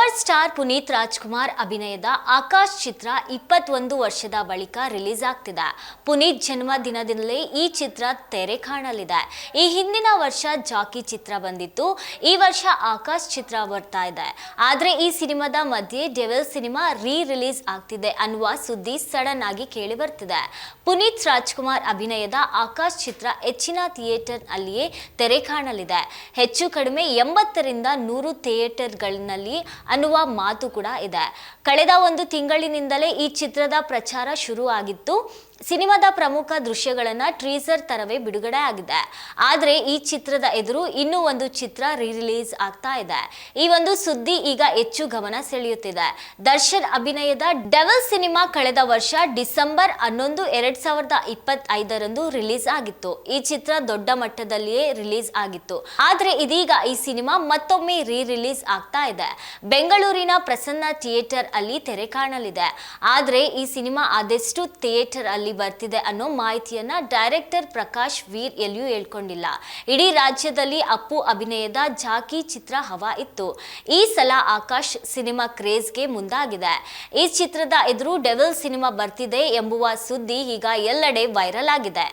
Power star Puneeth Rajkumar ಅಭಿನಯದ ಆಕಾಶ್ ಚಿತ್ರ 21 ವರ್ಷದ ಬಳಿಕ ರಿಲೀಸ್ ಆಗ್ತಿದೆ. ಪುನೀತ್ ಜನ್ಮದಿನದಲ್ಲೇ ಈ ಚಿತ್ರ ತೆರೆ ಕಾಣಲಿದೆ. ಈ ಹಿಂದಿನ ವರ್ಷ ಜಾಕಿ ಚಿತ್ರ ಬಂದಿತ್ತು. ಈ ವರ್ಷ ಆಕಾಶ್ ಚಿತ್ರ ಬರ್ತಾ ಇದೆ. ಆದ್ರೆ ಈ ಸಿನಿಮಾದ ಮಧ್ಯೆ ಡೆವಿಲ್ ಸಿನಿಮಾ ರಿಲೀಸ್ ಆಗ್ತಿದೆ ಅನ್ನುವ ಸುದ್ದಿ ಸಡನ್ ಆಗಿ ಕೇಳಿ ಬರ್ತಿದೆ. ಪುನೀತ್ ರಾಜ್ಕುಮಾರ್ ಅಭಿನಯದ ಆಕಾಶ್ ಚಿತ್ರ ಹೆಚ್ಚಿನ ಥಿಯೇಟರ್ ಅಲ್ಲಿಯೇ ತೆರೆ ಕಾಣಲಿದೆ. ಹೆಚ್ಚು ಕಡಿಮೆ 80ರಿಂದ 100 ಥಿಯೇಟರ್ಗಳಲ್ಲಿ ಅನ್ನುವ ಮಾತು ಕೂಡ ಇದೆ. ಕಳೆದ ಒಂದು ತಿಂಗಳಿನಿಂದಲೇ ಈ ಚಿತ್ರದ ಪ್ರಚಾರ ಶುರು ಆಗಿತ್ತು. ಸಿನಿಮಾದ ಪ್ರಮುಖ ದೃಶ್ಯಗಳನ್ನ ಟ್ರೀಸರ್ ತರವೇ ಬಿಡುಗಡೆ ಆಗಿದೆ. ಆದ್ರೆ ಈ ಚಿತ್ರದ ಎದುರು ಇನ್ನೂ ಒಂದು ಚಿತ್ರ ರಿಲೀಸ್ ಆಗ್ತಾ ಇದೆ. ಈ ಒಂದು ಸುದ್ದಿ ಈಗ ಹೆಚ್ಚು ಗಮನ ಸೆಳೆಯುತ್ತಿದೆ. ದರ್ಶನ್ ಅಭಿನಯದ ಡೆವಿಲ್ ಸಿನಿಮಾ ಕಳೆದ ವರ್ಷ ಡಿಸೆಂಬರ್ 11, 2025ರಂದು ರಿಲೀಸ್ ಆಗಿತ್ತು. ಈ ಚಿತ್ರ ದೊಡ್ಡ ಮಟ್ಟದಲ್ಲಿಯೇ ರಿಲೀಸ್ ಆಗಿತ್ತು. ಆದ್ರೆ ಇದೀಗ ಈ ಸಿನಿಮಾ ಮತ್ತೊಮ್ಮೆ ರಿಲೀಸ್ ಆಗ್ತಾ ಇದೆ. ಬೆಂಗಳೂರಿನ ಪ್ರಸನ್ನ ಥಿಯೇಟರ್ ಅಲ್ಲಿ ತೆರೆ ಕಾಣಲಿದೆ. ಆದ್ರೆ ಈ ಸಿನಿಮಾ ಅದೆಷ್ಟು ಥಿಯೇಟರ್ ಅಲ್ಲಿ ಬರ್ತಿದೆ ಅನ್ನೋ ಮಾಹಿತಿಯನ್ನ ಡೈರೆಕ್ಟರ್ ಪ್ರಕಾಶ್ ವೀರ್ ಎಲ್ಲಿಯೂ ಹೇಳ್ಕೊಂಡಿಲ್ಲ. ಇಡೀ ರಾಜ್ಯದಲ್ಲಿ ಅಪ್ಪು ಅಭಿನಯದ ಜಾಕಿ ಚಿತ್ರ ಹವಾ ಇತ್ತು. ಈ ಸಲ ಆಕಾಶ್ ಸಿನಿಮಾ ಕ್ರೇಜ್ಗೆ ಮುಂದಾಗಿದೆ. ಈ ಚಿತ್ರದ ಎದುರು ಡೆವಿಲ್ ಸಿನಿಮಾ ಬರ್ತಿದೆ ಎಂಬುವ ಸುದ್ದಿ ಈಗ ಎಲ್ಲೆಡೆ ವೈರಲ್ ಆಗಿದೆ.